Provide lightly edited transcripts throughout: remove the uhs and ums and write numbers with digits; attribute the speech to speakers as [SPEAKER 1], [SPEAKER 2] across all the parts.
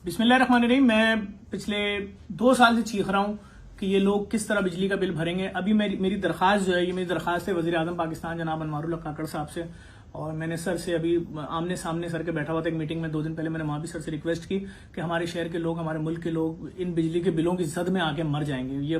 [SPEAKER 1] बिस्मिल्लाहिर्रहमानिर्रहीम। मैं पिछले 2 साल से चीख रहा हूँ कि ये लोग किस तरह बिजली का बिल भरेंगे। अभी मेरी दरख्वास्त जो है, ये मेरी दरख्वास्त है वज़ीर आज़म पाकिस्तान जनाब अनवारुल हक काकड़ साहब से, और मैंने सर से अभी आमने सामने सर के बैठा हुआ था एक मीटिंग में 2 दिन पहले। मैंने वहां भी सर से रिक्वेस्ट की कि हमारे शहर के लोग, हमारे मुल्क के लोग इन बिजली के बिलों की जद में आके मर जाएंगे, ये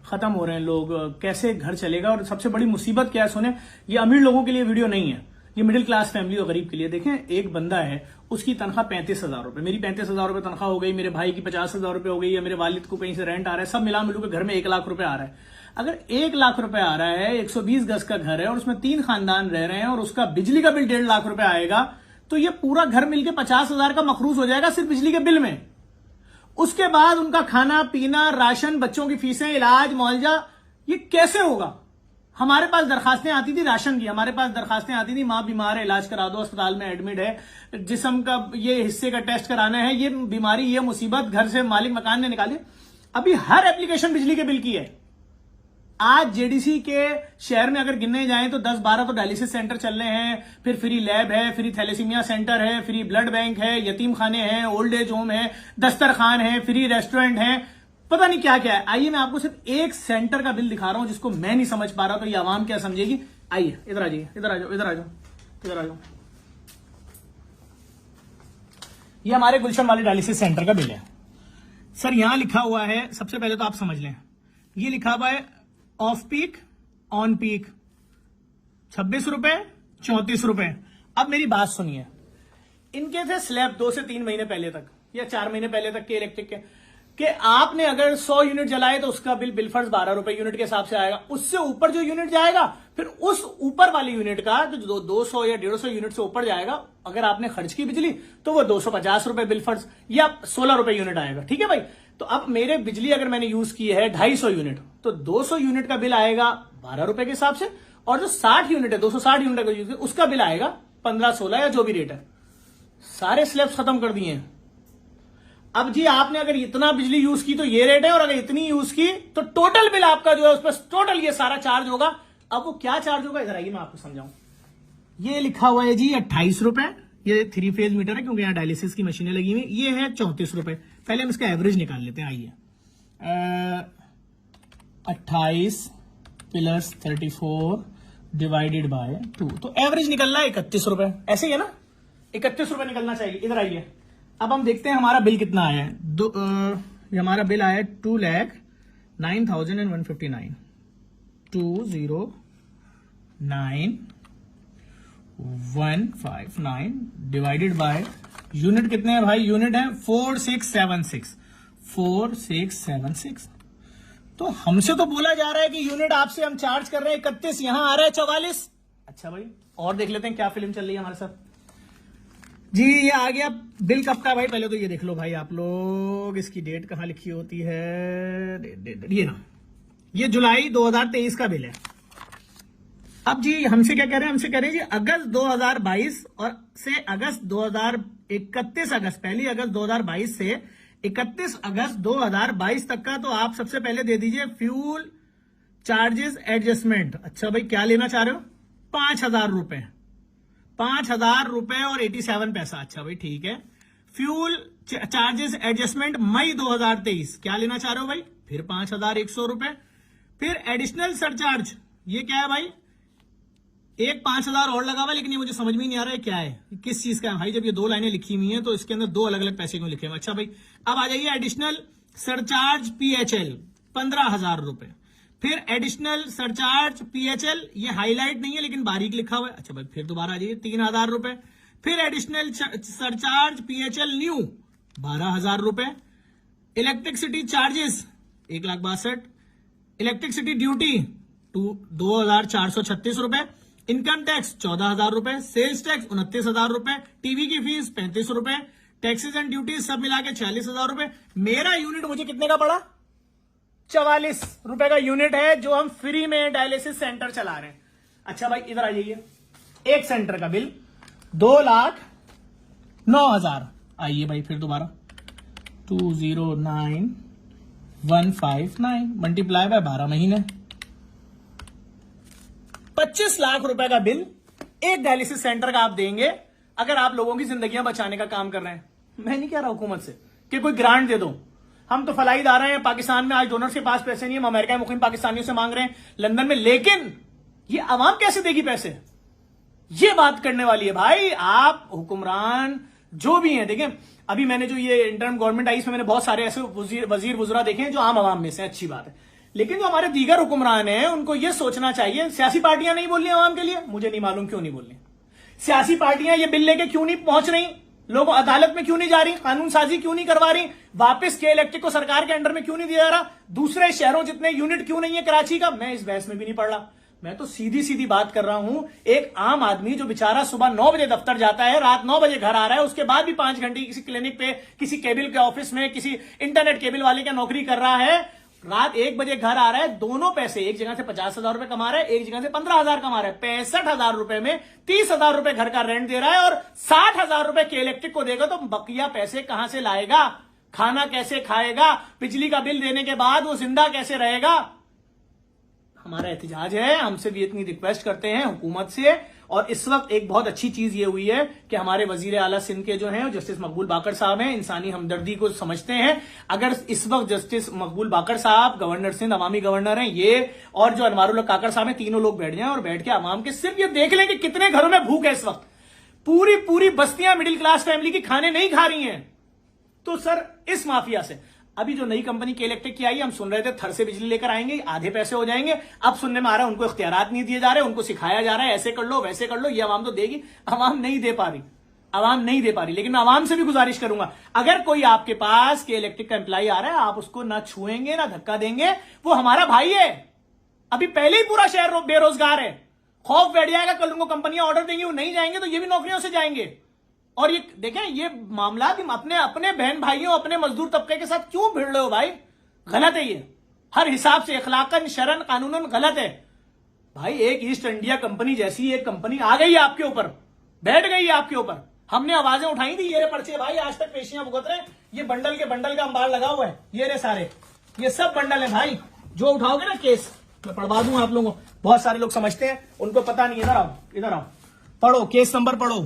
[SPEAKER 1] खत्म हो रहे हैं लोग, कैसे घर चलेगा। और सबसे बड़ी मुसीबत क्या है, सुने, ये अमीर लोगों के लिए वीडियो नहीं है, ये मिडिल क्लास फैमिली और गरीब के लिए। देखें, एक बंदा है, उसकी तनख्वाह 35,000 रुपए, मेरी 35,000 रुपए तनख्वाह हो गई, मेरे भाई की 50,000 रुपए हो गई, या मेरे वालिद को कहीं से रेंट आ रहा है, सब मिला मिलू के घर में 1 लाख रुपए आ रहा है। अगर 1 लाख रुपए आ रहा है, 120 गज का घर है और उसमें 3 खानदान रह रहे हैं और उसका बिजली का बिल 1.5 लाख रुपए आएगा, तो ये पूरा घर मिलकर 50,000 का मखरूज हो जाएगा सिर्फ बिजली के बिल में। उसके बाद उनका खाना पीना, राशन, बच्चों की फीसें, इलाज मुआवजा, ये कैसे होगा। हमारे पास दरखास्तें आती थी राशन की, हमारे पास दरखास्तें आती थी मां बीमार है इलाज करा दो, अस्पताल में एडमिट है, जिस्म का ये हिस्से का टेस्ट कराना है, ये बीमारी, ये मुसीबत, घर से मालिक मकान ने निकाली। अभी हर एप्लीकेशन बिजली के बिल की है। आज जेडीसी के शहर में अगर गिनने जाएं तो 10-12 तो डायलिसिस सेंटर चल रहे हैं, फिर फ्री लैब है, फ्री थैलेसीमिया सेंटर है, फ्री ब्लड बैंक है, यतीम खाने हैं, ओल्ड एज होम है, दस्तरखान है, फ्री रेस्टोरेंट है, पता नहीं क्या क्या है। आइए मैं आपको सिर्फ एक सेंटर का बिल दिखा रहा हूं जिसको मैं नहीं समझ पा रहा, तो ये आवाम क्या समझेगी। आइए इधर आ जाइए, इधर आ जाओ, इधर आ जाओ, इधर आ जाओ। ये हमारे गुलशन वाले डायलिसिस सेंटर का बिल है सर। यहां लिखा हुआ है, सबसे पहले तो आप समझ लें, ये लिखा हुआ है ऑफ पीक, ऑन पीक 26 रुपए, 34 रुपए। अब मेरी बात सुनिए, इनके थे स्लैब 2 से 3 महीने पहले तक या 4 महीने पहले तक के इलेक्ट्रिक के, कि आपने अगर 100 यूनिट जलाए तो उसका बिल बिलफर्ज 12 रुपए यूनिट के हिसाब से आएगा। उससे ऊपर जो यूनिट जाएगा, फिर उस ऊपर वाली यूनिट का जो 200 या 150 यूनिट से ऊपर जाएगा, अगर आपने खर्च की बिजली तो वो 250 रुपए बिलफर्ज या 16 रुपए यूनिट आएगा। ठीक है भाई। तो अब मेरे बिजली अगर मैंने यूज की है 250 यूनिट, तो 200 यूनिट का बिल आएगा 12 रुपए के हिसाब से, और जो 60 यूनिट है, 260 यूनिट का यूज है, उसका बिल आएगा 15-16 या जो भी रेट है। सारे स्लैब्स खत्म कर दिए हैं। अब जी आपने अगर इतना बिजली यूज की तो ये रेट है, और अगर इतनी यूज की तो टोटल बिल आपका जो है उस पर टोटल ये सारा चार्ज होगा। अब वो क्या चार्ज होगा, इधर आइए मैं आपको समझाऊं। ये लिखा हुआ है जी 28 रुपए, ये 3 फेज मीटर है क्योंकि यहां डायलिसिस की मशीनें लगी हुई। ये है 34 रुपए। पहले हम इसका एवरेज निकाल लेते हैं। आइए 28 प्लस 34 डिवाइडेड बाय 2, तो एवरेज निकलना है 31 रुपए। ऐसे ही है ना, 31 रुपए निकलना चाहिए। इधर आइए, अब हम देखते हैं हमारा बिल कितना आया है। हमारा बिल आया है 2,09,159 209,159 डिवाइडेड बाय यूनिट कितने हैं भाई, यूनिट है 4676। तो हमसे तो बोला जा रहा है कि यूनिट आपसे हम चार्ज कर रहे हैं 31, यहां आ रहा है 44। अच्छा भाई, और देख लेते हैं क्या फिल्म चल रही है हमारे साथ जी। ये आ गया बिल कब का भाई, पहले तो ये देख लो भाई आप लोग, इसकी डेट कहां लिखी होती है, ये ना, ये जुलाई 2023 का बिल है। अब जी हमसे क्या कह रहे हैं, हमसे कह रहे हैं जी अगस्त 2022 और से अगस्त 31 अगस्त, पहली अगस्त 2022 से 31 अगस्त 2022 तक का, तो आप सबसे पहले दे दीजिए फ्यूल चार्जेस एडजस्टमेंट। अच्छा भाई, क्या लेना चाह रहे हो, 5,000 रुपए, 5,000 रुपए और 87 पैसा। अच्छा भाई ठीक है। फ्यूल चार्जेस एडजस्टमेंट मई 2023, क्या लेना चाह रहे हो भाई, फिर 5,100 रुपए। फिर एडिशनल सरचार्ज, ये क्या है भाई, एक 5,000 और लगा हुआ, लेकिन ये मुझे समझ में नहीं आ रहा है क्या है, किस चीज का है भाई। जब ये 2 लाइनें लिखी हुई हैं तो इसके अंदर 2 अलग अलग पैसे क्यों लिखे हुए। अच्छा भाई, अब आ जाइए एडिशनल सरचार्ज PHL 15,000 रुपए। फिर एडिशनल सरचार्ज PHL, ये हाईलाइट नहीं है लेकिन बारीक लिखा हुआ है। अच्छा भाई, फिर दोबारा आ जाइए 3,000 रुपए। फिर एडिशनल सरचार्ज PHL न्यू 12,000 रुपए। Electricity charges 1,62,000। इलेक्ट्रिसिटी ड्यूटी 2,436 रुपए। इनकम टैक्स 14,000 रुपए। सेल्स टैक्स 29,000 रुपए। टीवी की फीस 35 रुपए। टैक्सेस एंड ड्यूटीज सब मिला के 46,000 रुपए। मेरा यूनिट मुझे कितने का पड़ा, 44 रुपए का यूनिट है, जो हम फ्री में डायलिसिस सेंटर चला रहे हैं। अच्छा भाई इधर आ जाइए, एक सेंटर का बिल 2,09,000। आइए भाई फिर दोबारा 209,159 मल्टीप्लाई बाय 12 महीने, 25 लाख रुपए का बिल एक डायलिसिस सेंटर का आप देंगे, अगर आप लोगों की जिंदगियां बचाने का काम कर रहे हैं। मैं नहीं कह रहा हुकूमत से, कि कोई ग्रांट दे दो। हम तो फलाई जा रहे हैं, पाकिस्तान में आज डोनर्स के पास पैसे नहीं है, हम अमेरिका के मुखिम पाकिस्तानियों से मांग रहे हैं लंदन में, लेकिन ये अवाम कैसे देगी पैसे? ये बात करने वाली है भाई। आप हुक्मरान जो भी हैं, देखें अभी मैंने जो ये इंटर्म गवर्नमेंट आई इसमें मैंने बहुत सारे ऐसे वजीर वजुरा देखे हैं जो आम आवाम में से, अच्छी बात है, लेकिन जो हमारे दीगर हुक्मरान हैं उनको ये सोचना चाहिए, सियासी पार्टियां नहीं बोल रही आवाम के लिए, मुझे नहीं मालूम क्यों नहीं बोल रही। सियासी पार्टियां ये बिल लेके क्यों नहीं पहुंच रही, लोगों अदालत में क्यों नहीं जा रही, कानून साजी क्यों नहीं करवा रही, वापस के इलेक्ट्रिक को सरकार के अंडर में क्यों नहीं दिया जा रहा, दूसरे शहरों जितने यूनिट क्यों नहीं है कराची का? मैं इस बहस में भी नहीं पड़ रहा, मैं तो सीधी सीधी बात कर रहा हूं। एक आम आदमी जो बेचारा सुबह 9 बजे दफ्तर जाता है, रात 9 बजे घर आ रहा है, उसके बाद भी 5 घंटे किसी क्लिनिक पे, किसी केबल के ऑफिस में, किसी इंटरनेट केबल वाले का नौकरी कर रहा है, रात 1 बजे घर आ रहा है, दोनों पैसे एक जगह से 50,000 रुपए कमा रहा है, एक जगह से 15,000 कमा रहा है, 65,000 रुपए में 30,000 रुपए घर का रेंट दे रहा है और 60,000 रुपए के इलेक्ट्रिक को देगा, तो बकिया पैसे कहां से लाएगा? खाना कैसे खाएगा? बिजली का बिल देने के बाद वो जिंदा कैसे रहेगा? हमारा एहतजाज है, हमसे भी इतनी रिक्वेस्ट करते हैं हुकूमत से। और इस वक्त एक बहुत अच्छी चीज ये हुई है कि हमारे वजीर आला सिंध के जो हैं जस्टिस मकबूल बाकर साहब हैं, इंसानी हमदर्दी को समझते हैं। अगर इस वक्त जस्टिस मकबूल बाकर साहब, गवर्नर सिंध, अवामी गवर्नर हैं ये, और जो अनवारुल हक काकड़ साहब हैं, तीनों लोग बैठ जाएं और बैठ के अवाम के सिर्फ ये देख लें कि कितने घरों में भूख है इस वक्त। पूरी पूरी बस्तियां मिडिल क्लास फैमिली की खाने नहीं खा रही हैं। तो सर इस माफिया से अभी जो नई कंपनी के इलेक्ट्रिक की आई है, हम सुन रहे थे थर से बिजली लेकर आएंगे, आधे पैसे हो जाएंगे। अब सुनने में आ रहा है उनको इख्तियारात नहीं दिए जा रहे, उनको सिखाया जा रहा है ऐसे कर लो वैसे कर लो। ये अवाम तो देगी, अवाम नहीं दे पा रही, अवाम नहीं दे पा रही। लेकिन मैं अवाम से भी गुजारिश करूंगा, अगर कोई आपके पास के इलेक्ट्रिक का एम्प्लॉय आ रहा है, आप उसको ना छुएंगे ना धक्का देंगे, वो हमारा भाई है। अभी पहले ही पूरा शहर बेरोजगार है, खौफ बैठ जाएगा, कल उनको कंपनियां ऑर्डर देंगी, वो नहीं जाएंगे तो ये भी नौकरियों से जाएंगे। और ये देखें, ये मामला अपने अपने बहन भाइयों, अपने मजदूर तबके के साथ क्यों भिड़ रहे हो भाई? गलत है ये, हर हिसाब से अखलाकन शरन कानूनन गलत है भाई। एक ईस्ट इंडिया कंपनी जैसी एक कंपनी आ गई है आपके ऊपर, बैठ गई है आपके ऊपर, हमने आवाजें उठाई थी, ये रे पर्चे भाई, आज तक पेशियां भुगत रहे, ये बंडल के बंडल का अंबार लगा हुआ है, ये रे सारे, ये सब बंडल है भाई। जो उठाओगे ना केस, मैं पढ़वा दूंगा आप लोगों को। बहुत सारे लोग समझते हैं, उनको पता नहीं। इधर आओ, इधर आओ, पढ़ो केस नंबर पढ़ो,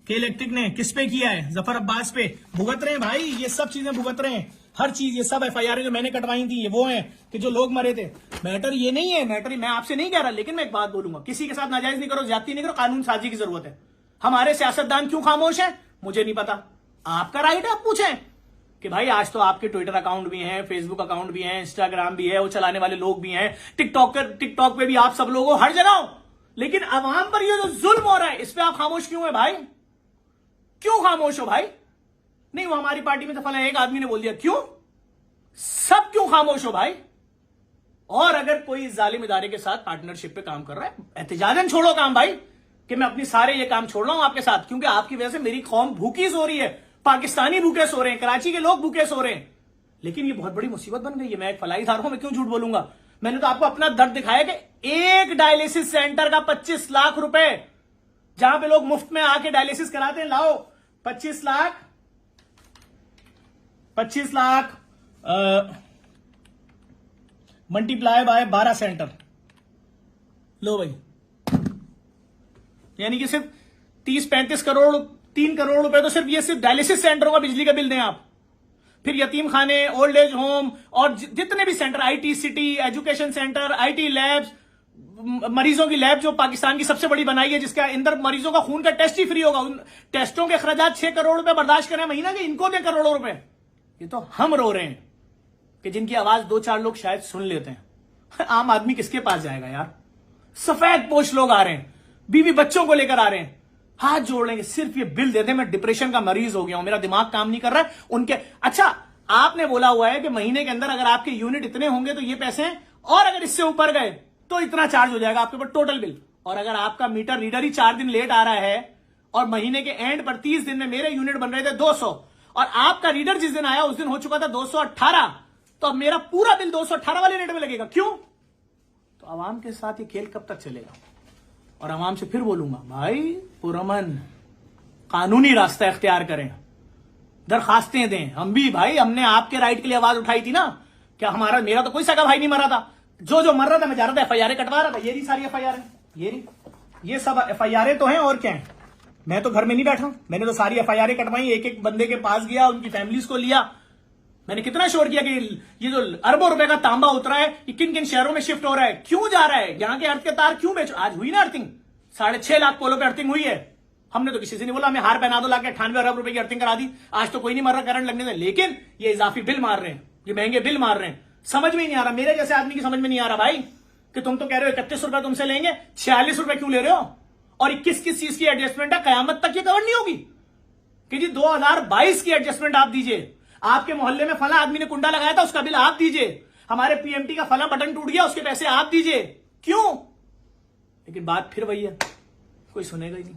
[SPEAKER 1] के इलेक्ट्रिक ने किस पे किया है? जफर अब्बास पे भुगत रहे हैं भाई, ये सब चीजें भुगत रहे हैं, हर चीज, ये सब एफआईआर जो मैंने कटवाई थी ये वो है कि जो लोग मरे थे। मैटर ये नहीं है, मैटर मैं आपसे नहीं कह रहा, लेकिन मैं एक बात बोलूंगा, किसी के साथ नाजायज नहीं करो, ज्यादती नहीं करो, कानून साजी की जरूरत है। हमारे सियासतदान क्यों खामोश है मुझे नहीं पता, आपका राइट है, आप पूछें कि भाई आज तो आपके ट्विटर अकाउंट भी हैं, फेसबुक अकाउंट भी है, इंस्टाग्राम भी है, वो चलाने वाले लोग भी हैं, टिकटॉक पे भी आप सब लोग हो, हर जगह हो, लेकिन अवाम पर ये जो जुल्म हो रहा है इस पे आप खामोश क्यों है भाई? क्यों खामोश हो भाई? नहीं वो हमारी पार्टी में तो फला एक आदमी ने बोल दिया, क्यों सब क्यों खामोश हो भाई? और अगर कोई जालिम इदारे के साथ पार्टनरशिप पे काम कर रहा है, एहतजाजन छोड़ो काम भाई, कि मैं अपनी सारे ये काम छोड़ रहा हूं आपके साथ, क्योंकि आपकी वजह से मेरी कौम भूखी सो रही है, पाकिस्तानी भूखे सो रहे हैं, कराची के लोग भूखे सो रहे हैं। लेकिन ये बहुत बड़ी मुसीबत बन गई है। मैं एक फलाई धार हूं, मैं क्यों झूठ बोलूंगा? मैंने तो आपको अपना दर्द दिखाया कि एक डायलिसिस सेंटर का 25 लाख रुपए, जहां पे लोग मुफ्त में आके डायलिसिस कराते हैं, लाओ 25 लाख मल्टीप्लाई बाय 12 सेंटर, लो भाई, यानी कि सिर्फ 30-35 करोड़, 3 करोड़ रुपए तो सिर्फ डायलिसिस सेंटरों का बिजली का बिल दें आप। फिर यतीम खाने, ओल्ड एज होम और जितने भी centre, IT city, education centre, IT labs, मरीजों की लैब जो पाकिस्तान की सबसे बड़ी बनाई है, जिसके अंदर मरीजों का खून का टेस्ट ही फ्री होगा, उन टेस्टों के खर्चात 6 करोड़ रुपए बर्दाश्त करें महीना के, इनको दें करोड़ों रुपए। ये तो हम रो रहे हैं कि जिनकी आवाज 2-4 लोग शायद सुन लेते हैं। आम आदमी किसके पास जाएगा यार? सफेद पोश लोग आ रहे हैं, बीवी बच्चों को लेकर आ रहे हैं, हाथ जोड़ लेंगे, सिर्फ ये बिल दे दे, मैं डिप्रेशन का मरीज हो गया हूं, मेरा दिमाग काम नहीं कर रहा है उनके। अच्छा, आपने बोला हुआ है कि महीने के अंदर अगर आपके यूनिट इतने होंगे तो ये पैसे हैं, और अगर इससे ऊपर गए तो इतना चार्ज हो जाएगा आपके ऊपर टोटल बिल। और अगर आपका मीटर रीडर ही 4 दिन लेट आ रहा है और महीने के एंड पर 30 दिन में मेरे यूनिट बन रहे थे 200 और आपका रीडर जिस दिन आया उस दिन हो चुका था 218, तो अब मेरा पूरा बिल 218 वाले रेट में लगेगा। क्यों? तो आवाम के साथ ये खेल कब तक चलेगा? और आवाम से फिर बोलूंगा, भाई पुरअमन कानूनी रास्ता इख्तियार करें, दरखास्तें दें। हम भी भाई, हमने आपके राइट के लिए आवाज उठाई थी ना, क्या मेरा तो कोई सगा भाई नहीं मरा था, जो मर रहा था मैं जा रहा था, एफआईआर कटवा रहा था, ये रही सारी एफआईआर, ये सब एफआईआर तो हैं, और क्या है? मैं तो घर में नहीं बैठा, मैंने तो सारी एफआईआर कटवाई, एक एक बंदे के पास गया, उनकी फैमिलीज को लिया, मैंने कितना शोर किया कि ये जो अरबों रुपए का तांबा उतरा है ये किन किन शहरों में शिफ्ट हो रहा है, क्यों जा रहा है, यहां के अर्थ के तार क्यों बेचो। आज हुई ना अर्थिंग, 6.5 लाख पोलों पे अर्थिंग हुई है। हमने तो किसी से नहीं बोला, हमें हार पहना दो लाके 98 अरब रुपए की अर्थिंग करा दी। आज तो कोई नहीं मर रहा करंट लगने से, लेकिन ये इजाफी बिल मार रहे हैं, ये महंगे बिल मार रहे हैं। समझ में नहीं आ रहा, मेरे जैसे आदमी की समझ में नहीं आ रहा भाई कि तुम तो कह रहे हो 31 रुपए तुमसे लेंगे, 46 रुपए क्यों ले रहे हो, और 21 किस चीज की एडजस्टमेंट है, कयामत तक ये कवर नहीं होगी कि जी 2022 की एडजस्टमेंट आप दीजिए। आपके मोहल्ले में फला आदमी ने कुंडा लगाया था, उसका बिल आप दीजिए। हमारे पीएमटी का फला बटन टूट गया, उसके पैसे आप दीजिए। क्यों? लेकिन बात फिर वही है, कोई सुनेगा ही नहीं।